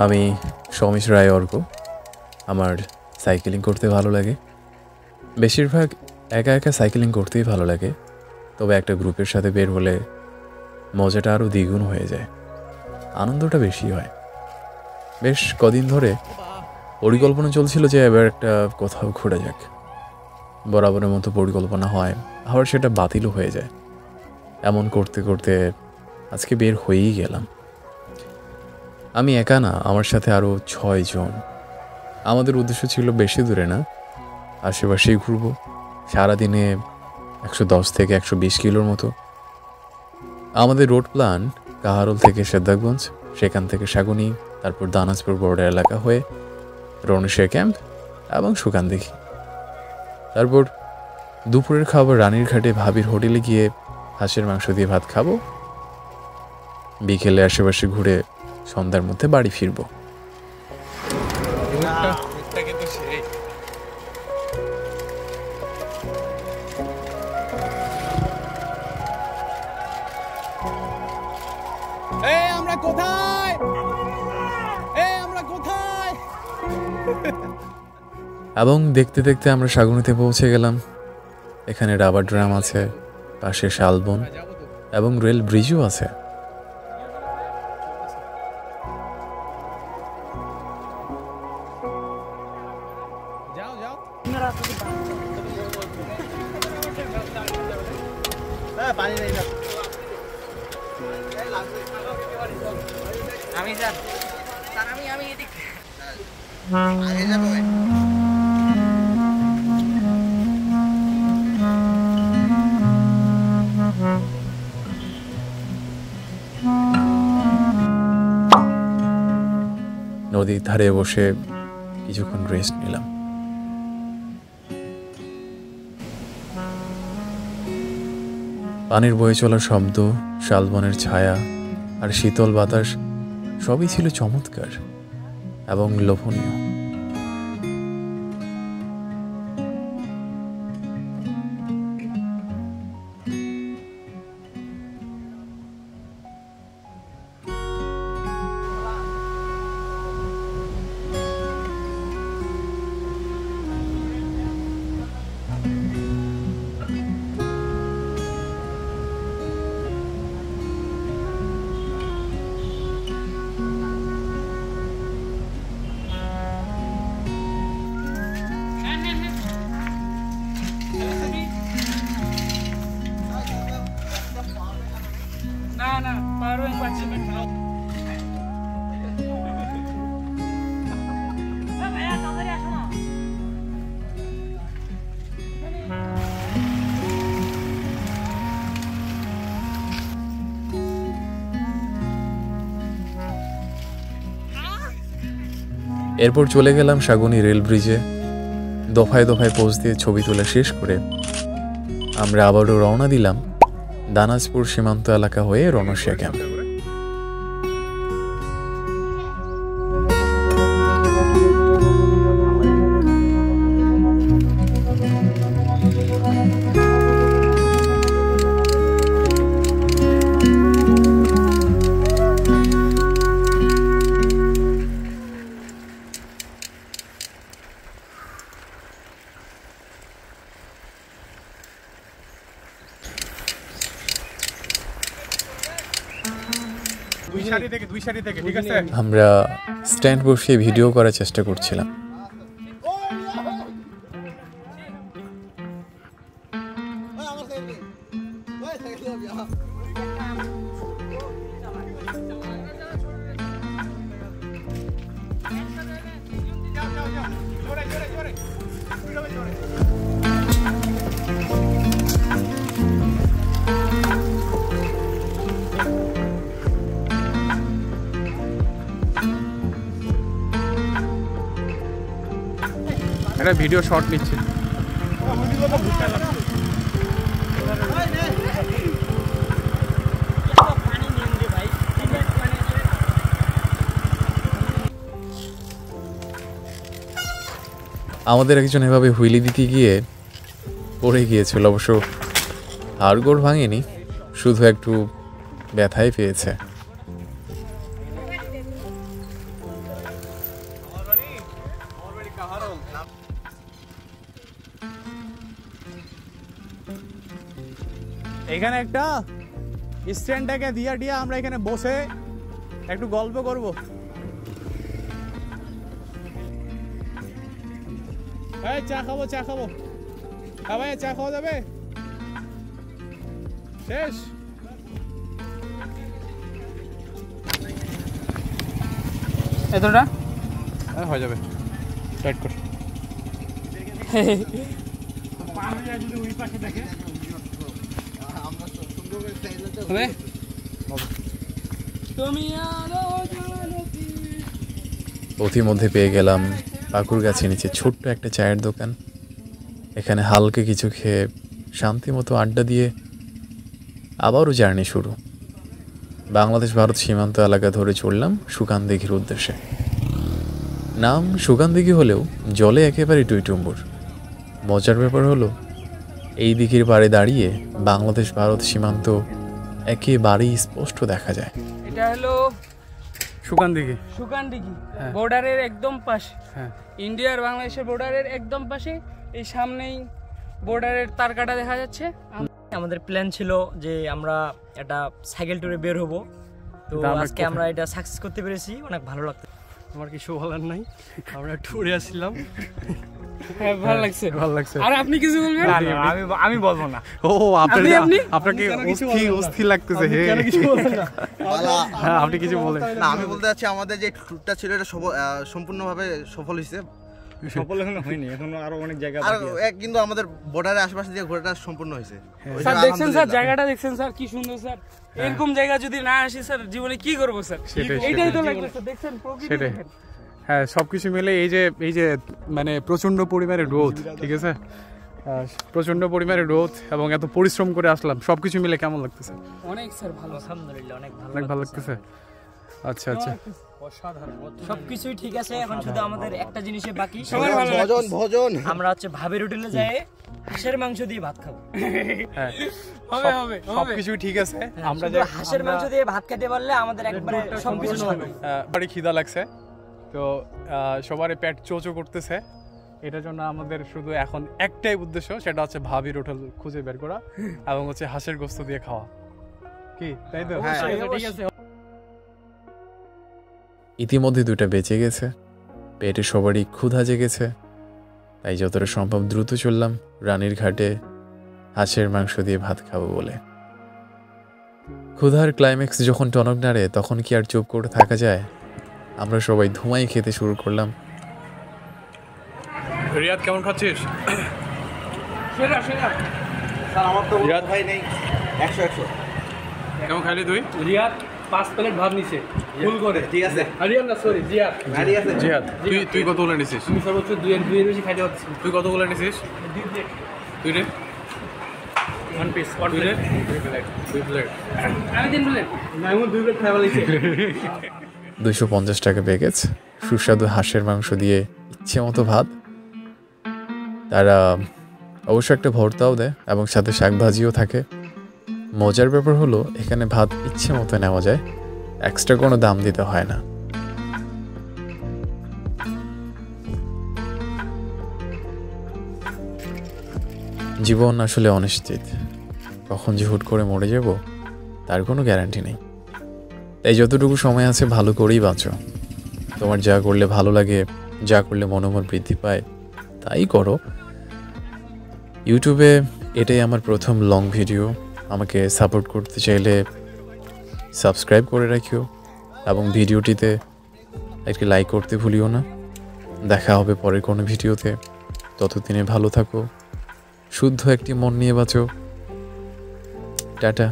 আমি সমিশ রায় অর্ক। আমার সাইকেলিং করতে ভালো লাগে। বেশিরভাগ একা একা সাইকেলিং করতেই ভালো লাগে, তবে একটা গ্রুপের সাথে বের হলে মজাটা আরও দ্বিগুণ হয়ে যায়, আনন্দটা বেশি হয়। বেশ কদিন ধরে পরিকল্পনা চলছিল যে এবার একটা কোথাও ঘোরা যাক। বরাবরের মতো পরিকল্পনা হয়, আবার সেটা বাতিলও হয়ে যায়। এমন করতে করতে আজকে বের হয়েই গেলাম। আমি একা না, আমার সাথে আরও 6 জন। আমাদের উদ্দেশ্য ছিল বেশি দূরে না, আশেপাশেই ঘুরবো। সারাদিনে 110 থেকে 120 কিলোর মতো। আমাদের রোড প্ল্যান কাহারোল থেকে সেদ্দাগঞ্জ, সেখান থেকে সাগুনি, তারপর দানাজপুর বর্ডার এলাকা হয়ে রণশিয়া ক্যাম্প এবং সুকানদিঘি। তারপর দুপুরের খাবার রানীর ঘাটে ভাবির হোটেলে গিয়ে হাঁসের মাংস দিয়ে ভাত খাবো। বিকেলে আশেপাশে ঘুরে সন্ধ্যার মধ্যে বাড়ি ফিরবো। এবং দেখতে দেখতে আমরা সাগুনিতে পৌঁছে গেলাম। এখানে রাবার ড্রাম আছে, পাশে শালবন এবং রেল ব্রিজও আছে। নদীর ধারে বসে কিছুক্ষণ রেস্ট নিলাম। পানির বয়ে চলার শব্দ, শালবনের ছায়া আর শীতল বাতাস সবই ছিল চমৎকার এবং লোভনীয়। এরপর চলে গেলাম সাগুনি রেল ব্রিজে। দফায় দফায় পোজ দিয়ে ছবি তোলা শেষ করে আমরা আবারও রওনা দিলাম দানাজপুর সীমান্ত এলাকা হয়ে রণশিয়া ক্যাম্প। আমরা স্ট্যান্ড বসিয়ে ভিডিও করার চেষ্টা করছিলাম। একটা ভিডিও শট নিচ্ছে। আমাদের একজন এভাবে হুইলি দিতে গিয়ে পড়ে গিয়েছিল, অবশ্য হাড়গোড় ভাঙেনি, শুধু একটু ব্যথাই পেয়েছে। এখানে একটা স্ট্যান্ডটাকে দিয়ে আমরা এখানে বসে একটু গল্প করব। এই চা খাবো হ্যাঁ ভাই চা খাওয়া যাবে শেষ এতটা হয়ে যাবে টাইট কর পথিমধ্যে পেয়ে গেলাম পাকুর গাছের নিচে ছোট্ট একটা চায়ের দোকান। এখানে হালকা কিছু খেয়ে শান্তি মতো আড্ডা দিয়ে আবারও জার্নি শুরু। বাংলাদেশ ভারত সীমান্ত এলাকা ধরে চললাম সুকান দিঘির উদ্দেশ্যে। নাম সুকান দিঘি হলেও জলে একেবারে টুইটুম্বুর। মজার ব্যাপার হলো এই দিঘির পাড়ে দাঁড়িয়ে বাংলাদেশ ভারত সীমান্ত একেবারেই স্পষ্ট দেখা যায়। এটা হলো সুকান দিঘি বর্ডারের একদম পাশে, হ্যাঁ ইন্ডিয়ার বাংলাদেশের বর্ডারের একদম পাশে। এই সামনেই বর্ডারের তারকাটা দেখা যাচ্ছে। আমাদের প্ল্যান ছিল যে আমরা একটা সাইকেল ট্যুরে বের হব, তো আজকে আমরা এটা সাকসেস করতে পেরেছি, অনেক ভালো লাগছে। আমার কিছু বলার নাই, আমরা ট্যুরে আসছিলাম, হ্যাঁ ভালো লাগছে। আর আপনি কিছু বলবেন? আমি বলবো না। ও আপনাকে অস্থির লাগতেছে। হ্যাঁ আপনি কিছু বলেন না। আমি বলতে চাচ্ছি আমাদের যে ট্যুরটা ছিল এটা সম্পূর্ণভাবে সফল হয়েছে। সফল এখনো হয়নি, এখনো আরো অনেক জায়গা আর কিন্তু আমাদের বর্ডারের আশেপাশে দিয়ে ঘোরাটা সম্পূর্ণ হয়েছে। স্যার দেখছেন স্যার, জায়গাটা দেখছেন স্যার কি সুন্দর স্যার। এরকম জায়গা যদি না আসি স্যার জীবনে কি করব স্যার? এটাই তো লাগবে স্যার। দেখছেন প্রকৃতি দেখেন। হ্যাঁ সবকিছু মিলে এই যে মানে প্রচন্ড পরিমাণে রোদ, ঠিক আছে, প্রচন্ড পরিমাণে রোদ এবং এত পরিশ্রম করে আসলাম, সবকিছু মিলে কেমন লাগতেছে? অনেক স্যার ভালো, আলহামদুলিল্লাহ অনেক ভালো লাগতেছে। আচ্ছা সবকিছুই ঠিক আছে, এখন শুধু আমাদের একটা জিনিসের বাকি, ভোজন। আমরা হচ্ছে ভাবের হোটেলে যাই হাঁসের মাংস দিয়ে ভাত খাবো। হ্যাঁ হবে সবকিছুই ঠিক আছে। আমরা শুধু হাঁসের মাংস দিয়ে ভাত খেতে পারলে আমাদের একবারে সবকিছু হবে। বাড়ি খিদা লাগছে, তো সবারই পেট চোচো করতেছে। এটার জন্য আমাদের শুধু এখন একটাই উদ্দেশ্য, সেটা হচ্ছে ভাবির হোটেল খুঁজে বের করা এবং হচ্ছে হাঁসের গোস্ত দিয়ে খাওয়া। কি তাই তো? ঠিক আছে। ইতিমধ্যে 2টা বেঁচে গেছে, পেটে সবারই ক্ষুধা জেগেছে, তাই যতটা সম্ভব দ্রুত চললাম রানীর ঘাটে হাঁসের মাংস দিয়ে ভাত খাবো বলে। ক্ষুধার ক্লাইম্যাক্স যখন টনক নাড়ে তখন কি আর চুপ করে থাকা যায়? আমরা সবাই ধোঁয়াই খেতে শুরু করলাম। রিয়াদ কেমন খাচ্ছিস? সেরা স্যার আমার তো ভাই নেই, 100 কেমন খাইলি তুই? রিয়াদ 5 প্লেট ভাত নিছে ফুল করে। ঠিক আছে আরিয়ান না, সরি জিয়াদ। জিহাদ তুই কতগুলো নিছিস? আমি সর্বোচ্চ 2 এর বেশি খাইতে পারছি। তুই কতগুলো নিছিস? 2 প্লেট, তুই রে 1 পিস, 2 প্লেট। আমি 3 প্লেট। আমি 2 প্লেট খাইবা লাইছে। 250 টাকা প্যাকেজ, সুস্বাদু হাঁসের মাংস দিয়ে ইচ্ছে মতো ভাত। তারা অবশ্য একটা ভর্তাও দেয় এবং সাথে শাকভাজিও থাকে। মজার ব্যাপার হলো এখানে ভাত ইচ্ছে মতো নেওয়া যায়, এক্সট্রা কোনো দাম দিতে হয় না। জীবন আসলে অনিশ্চিত, কখন যে হুট করে মরে যাব তার কোনো গ্যারান্টি নেই। তাই যতটুকু সময় আছে ভালো করেই বাঁচো। তোমার যা করলে ভালো লাগে, যা করলে মনোবল বৃদ্ধি পায় তাই করো। ইউটিউবে এটাই আমার প্রথম লং ভিডিও। আমাকে সাপোর্ট করতে চাইলে সাবস্ক্রাইব করে রাখিও এবং ভিডিওটিতে একটি লাইক করতে ভুলিও না। দেখা হবে পরের কোনো ভিডিওতে। ততদিনে ভালো থাকো, শুদ্ধ একটি মন নিয়ে বাঁচো। টাটা।